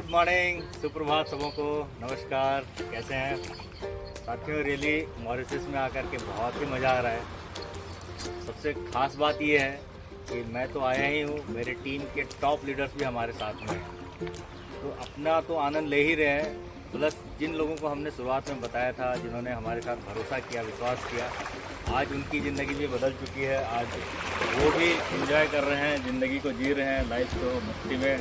Good morning, सुप्रभात सबों को। नमस्कार, कैसे हैं साथियों। रियली मॉरिशस में आकर के बहुत ही मज़ा आ रहा है। सबसे ख़ास बात ये है कि मैं तो आया ही हूँ, मेरे टीम के टॉप लीडर्स भी हमारे साथ में हैं, तो अपना तो आनंद ले ही रहे हैं। प्लस जिन लोगों को हमने शुरुआत में बताया था, जिन्होंने हमारे साथ भरोसा किया, विश्वास किया, आज उनकी ज़िंदगी भी बदल चुकी है। आज वो भी एंजॉय कर रहे हैं, ज़िंदगी को जी रहे हैं, लाइफ को मस्ती में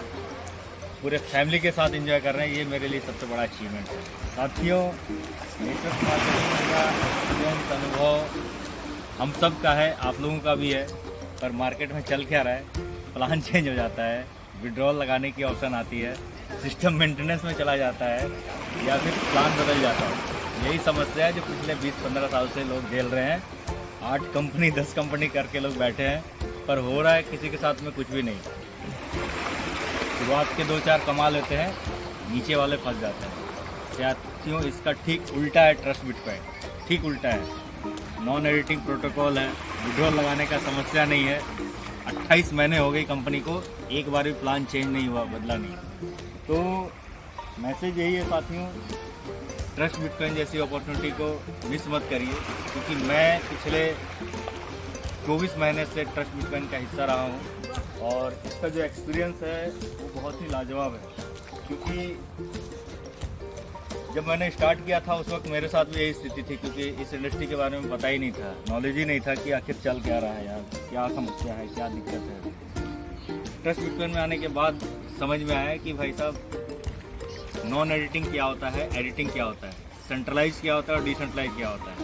पूरे फैमिली के साथ एंजॉय कर रहे हैं। ये मेरे लिए सबसे बड़ा अचीवमेंट है। साथियों, नेटवर्क मार्केटिंग का एक्सपीरियंस, अनुभव हम सब का है, आप लोगों का भी है। पर मार्केट में चल क्या रहा है, प्लान चेंज हो जाता है, विड्रॉल लगाने की ऑप्शन आती है, सिस्टम मेंटेनेंस में चला जाता है, या फिर प्लान बदल जाता है। यही समस्या है जो पिछले 20-15 साल से लोग झेल रहे हैं। 8 कंपनी 10 कंपनी करके लोग बैठे हैं, पर हो रहा है किसी के साथ में कुछ भी नहीं। शुरुआत के 2-4 कमा लेते हैं, नीचे वाले फंस जाते हैं। साथियों, इसका ठीक उल्टा है ट्रस्ट बिटकॉइन, ठीक उल्टा है। नॉन एडिटिंग प्रोटोकॉल है, विड्रॉल लगाने का समस्या नहीं है। 28 महीने हो गई कंपनी को, एक बार भी प्लान चेंज नहीं हुआ, बदला नहीं। तो मैसेज यही है साथियों, ट्रस्ट बिटकॉइन जैसी अपॉर्चुनिटी को मिस मत करिए, क्योंकि मैं पिछले 24 महीने से ट्रस्ट बिटकॉइन का हिस्सा रहा हूँ और इसका जो एक्सपीरियंस है वो बहुत ही लाजवाब है। क्योंकि जब मैंने स्टार्ट किया था उस वक्त मेरे साथ भी यही स्थिति थी, क्योंकि इस इंडस्ट्री के बारे में पता ही नहीं था, नॉलेज ही नहीं था कि आखिर चल क्या रहा है यार, क्या समस्या है, क्या दिक्कत है। ट्रस्ट बिटकॉइन में आने के बाद समझ में आया कि भाई साहब, नॉन एडिटिंग क्या होता है, एडिटिंग क्या होता है, सेंट्रलाइज क्या होता है और डिसेंट्रलाइज क्या होता है।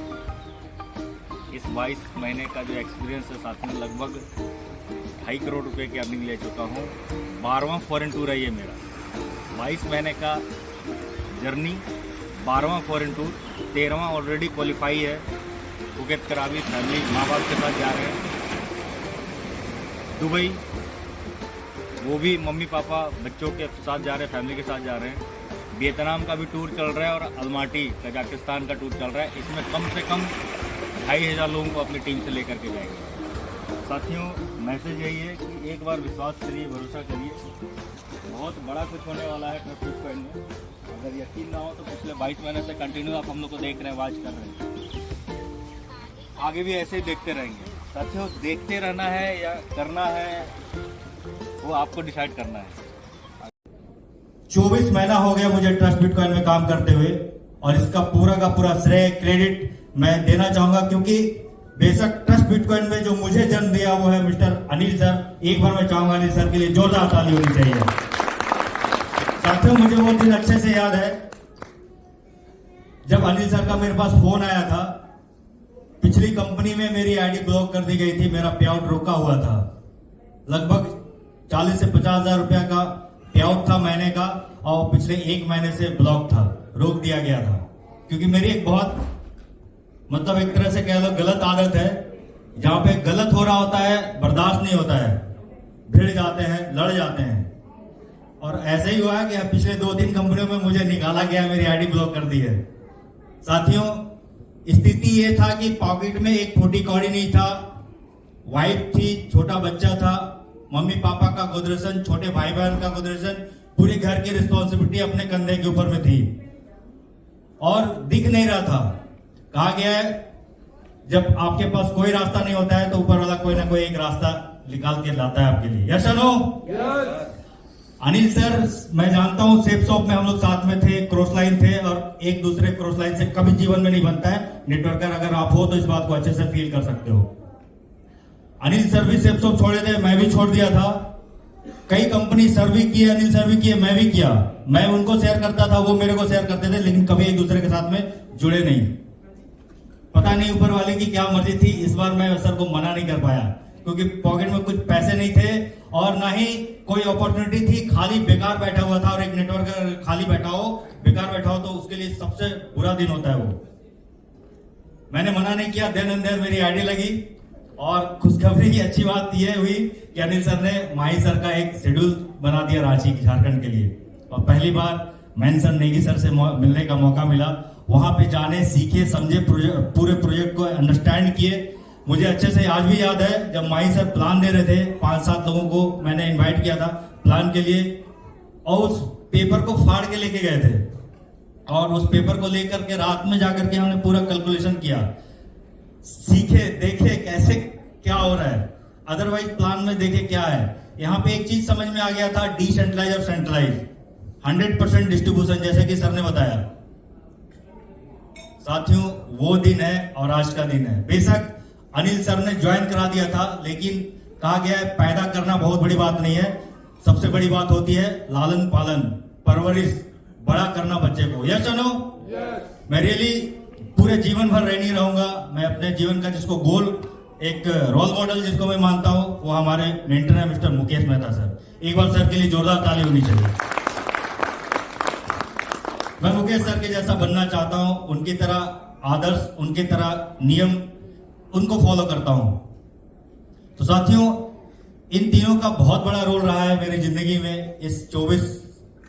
इस 22 महीने का जो एक्सपीरियंस है साथ में, लगभग 2.5 करोड़ रुपए की अर्निंग ले चुका हूँ। 12वां फॉरेन टूर है ये मेरा। 22 महीने का जर्नी, 12वां फॉरेन टूर, 13वां ऑलरेडी क्वालिफाई है। फुकेत करावी फैमिली, माँ बाप के साथ जा रहे हैं। दुबई, वो भी मम्मी पापा बच्चों के साथ जा रहे हैं, फैमिली के साथ जा रहे हैं। वियतनाम का भी टूर चल रहा है और अल्माटी कजाकिस्तान का टूर चल रहा है। इसमें कम से कम 2,500 लोगों को अपनी टीम से लेकर के जाएंगे। साथियों, मैसेज यही है कि एक बार विश्वास करिए, भरोसा करिए, बहुत बड़ा कुछ होने वाला है ट्रस्ट बिटकॉइन में। अगर यकीन ना हो तो पिछले 22 महीने से कंटिन्यू आप हम लोग को देख रहे हैं, वॉच कर रहे हैं, आगे भी ऐसे ही देखते रहेंगे। साथियों, देखते रहना है या करना है, वो आपको डिसाइड करना है। 24 महीना हो गया मुझे ट्रस्ट बिटकॉइन में काम करते हुए, और इसका पूरा का पूरा श्रेय, क्रेडिट मैं देना चाहूंगा, क्योंकि बेशक ट्रस्ट बिटकॉइन में जो मुझे जन्म दिया वो है मिस्टर अनिल सर। एक बार मैं चाहूंगा अनिल सर के लिए जोरदार ताली होनी चाहिए। साथियों, मुझे वो दिन अच्छे से याद है जब अनिल सर का मेरे पास फोन आया था। पिछली कंपनी में मेरी आईडी ब्लॉक कर दी गई थी, मेरा पे आउट रोका हुआ था। लगभग 40 से 50 हजार रुपया का पे आउट था महीने का, और पिछले 1 महीने से ब्लॉक था, रोक दिया गया था। क्योंकि मेरी एक बहुत, मतलब एक तरह से कह लो गलत आदत है, जहां पे गलत हो रहा होता है बर्दाश्त नहीं होता है, भिड़ जाते हैं, लड़ जाते हैं। और ऐसे ही हुआ है कि पिछले 2-3 कंपनियों में मुझे निकाला गया, मेरी आईडी ब्लॉक कर दी है। साथियों, स्थिति ये था कि पॉकेट में एक फूटी कौड़ी नहीं था, वाइफ थी, छोटा बच्चा था, मम्मी पापा का गुजरेशन, छोटे भाई बहन का गुजरेशन, पूरे घर की रिस्पॉन्सिबिलिटी अपने कंधे के ऊपर में थी, और दिख नहीं रहा था। कहा गया है जब आपके पास कोई रास्ता नहीं होता है तो ऊपर वाला कोई ना कोई एक रास्ता निकाल के लाता है आपके लिए। यस और नो? अनिल सर, मैं जानता हूं सेफ शॉप में हम लोग साथ में थे, क्रॉस लाइन थे, और एक दूसरे क्रॉस लाइन से कभी जीवन में नहीं बनता है। नेटवर्कर अगर आप हो तो इस बात को अच्छे से फील कर सकते हो। अनिल सर भी सेफ शॉप छोड़े थे, मैं भी छोड़ दिया था। कई कंपनी सर भी किए, अनिल सर भी किए, मैं भी किया। मैं उनको शेयर करता था, वो मेरे को शेयर करते थे, लेकिन कभी एक दूसरे के साथ में जुड़े नहीं। पता नहीं ऊपर वाले की क्या मर्जी थी, इस बार मैं सर को मना नहीं कर पाया, क्योंकि पॉकेट में कुछ पैसे नहीं थे और ना ही कोई अपॉर्चुनिटी थी। खाली बेकार बैठा हुआ था, और एक नेटवर्क खाली बैठा हो, बेकार बैठा हो, तो उसके लिए सबसे बुरा दिन होता है वो। मैंने मना नहीं किया, देन एंड देयर मेरी आईडी लगी। और खुशखबरी की अच्छी बात यह हुई कि अनिल सर ने माही सर का एक शेड्यूल बना दिया रांची झारखंड के लिए, और पहली बार मैन सर, नेगी सर से मिलने का मौका मिला। वहां पे जाने, सीखे, समझे, पूरे प्रोजेक्ट को अंडरस्टैंड किए। मुझे अच्छे से आज भी याद है जब माही सर प्लान दे रहे थे, 5-7 लोगों को मैंने इनवाइट किया था प्लान के लिए, और उस पेपर को फाड़ के लेके गए थे और उस पेपर को लेकर के रात में जाकर के हमने पूरा कैलकुलेशन किया, सीखे, देखे कैसे क्या हो रहा है, अदरवाइज प्लान में देखे क्या है। यहाँ पे एक चीज समझ में आ गया था, डिसेंट्रलाइज और सेंट्रलाइज, 100% डिस्ट्रीब्यूशन, जैसे कि सर ने बताया। साथियों, वो दिन है और आज का दिन है। बेशक अनिल सर ने ज्वाइन करा दिया था, लेकिन कहा गया है पैदा करना बहुत बड़ी बात नहीं है, सबसे बड़ी बात होती है लालन पालन, परवरिश, बड़ा करना बच्चे को। यस और नो? मैं रियली पूरे जीवन भर नहीं रहूंगा। मैं अपने जीवन का जिसको गोल, एक रोल मॉडल जिसको मैं मानता हूं, वो हमारे मेंटर है मिस्टर मुकेश मेहता सर। एक बार सर के लिए जोरदार ताली होनी चाहिए। मैं मुकेश सर के जैसा बनना चाहता हूं, उनकी तरह आदर्श, उनकी तरह नियम उनको फॉलो करता हूं। तो साथियों, इन तीनों का बहुत बड़ा रोल रहा है मेरी जिंदगी में। इस 24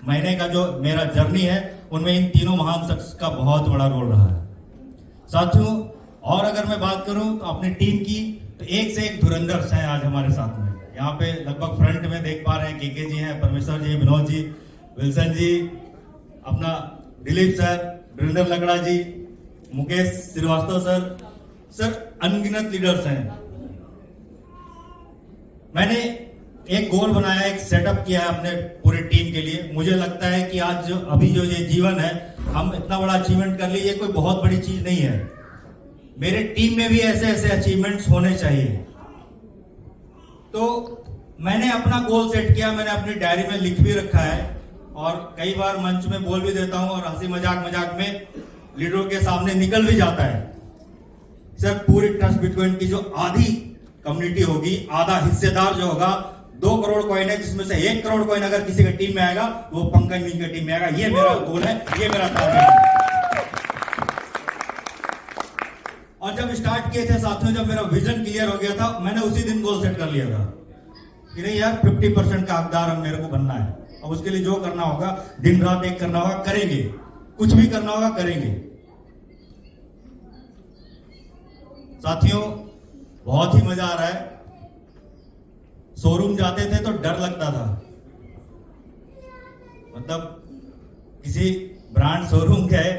महीने का जो मेरा जर्नी है, उनमें इन तीनों महान शख्स का बहुत बड़ा रोल रहा है। साथियों, और अगर मैं बात करूं तो अपनी टीम की, तो एक से एक धुरंधर हैं आज हमारे साथ में। यहाँ पे लगभग फ्रंट में देख पा रहे हैं के जी हैं, परमेश्वर जी, विनोद जी, विल्सन जी, अपना दिलीप सर, वीरेंद्र लकड़ा जी, मुकेश श्रीवास्तव सर, अनगिनत लीडर्स हैं। मैंने एक गोल बनाया, एक सेटअप किया है अपने पूरी टीम के लिए। मुझे लगता है कि आज जो अभी जो ये जीवन है, हम इतना बड़ा अचीवमेंट कर लिए, ये कोई बहुत बड़ी चीज नहीं है। मेरे टीम में भी ऐसे ऐसे अचीवमेंट्स होने चाहिए। तो मैंने अपना गोल सेट किया, मैंने अपनी डायरी में लिख भी रखा है और कई बार मंच में बोल भी देता हूं और हंसी मजाक में लीडरों के सामने निकल भी जाता है। सर, पूरी ट्रस्ट बिटकॉइन की जो आधी कम्युनिटी होगी, आधा हिस्सेदार जो होगा, 2 करोड़ कॉइन है, जिसमें से 1 करोड़ कॉइन अगर किसी का टीम में आएगा, वो पंकज मीन की टीम में आएगा। ये मेरा गोल है, ये मेरा टारगेट है। और जब स्टार्ट किए थे साथियों, जब मेरा विजन क्लियर हो गया था, मैंने उसी दिन गोल सेट कर लिया था कि नहीं यार, 50% का हकदार हम मेरे को बनना है। अब उसके लिए जो करना होगा, दिन रात एक करना होगा, करेंगे। कुछ भी करना होगा, करेंगे। साथियों, बहुत ही मजा आ रहा है। शोरूम जाते थे तो डर लगता था, मतलब किसी ब्रांड शोरूम गए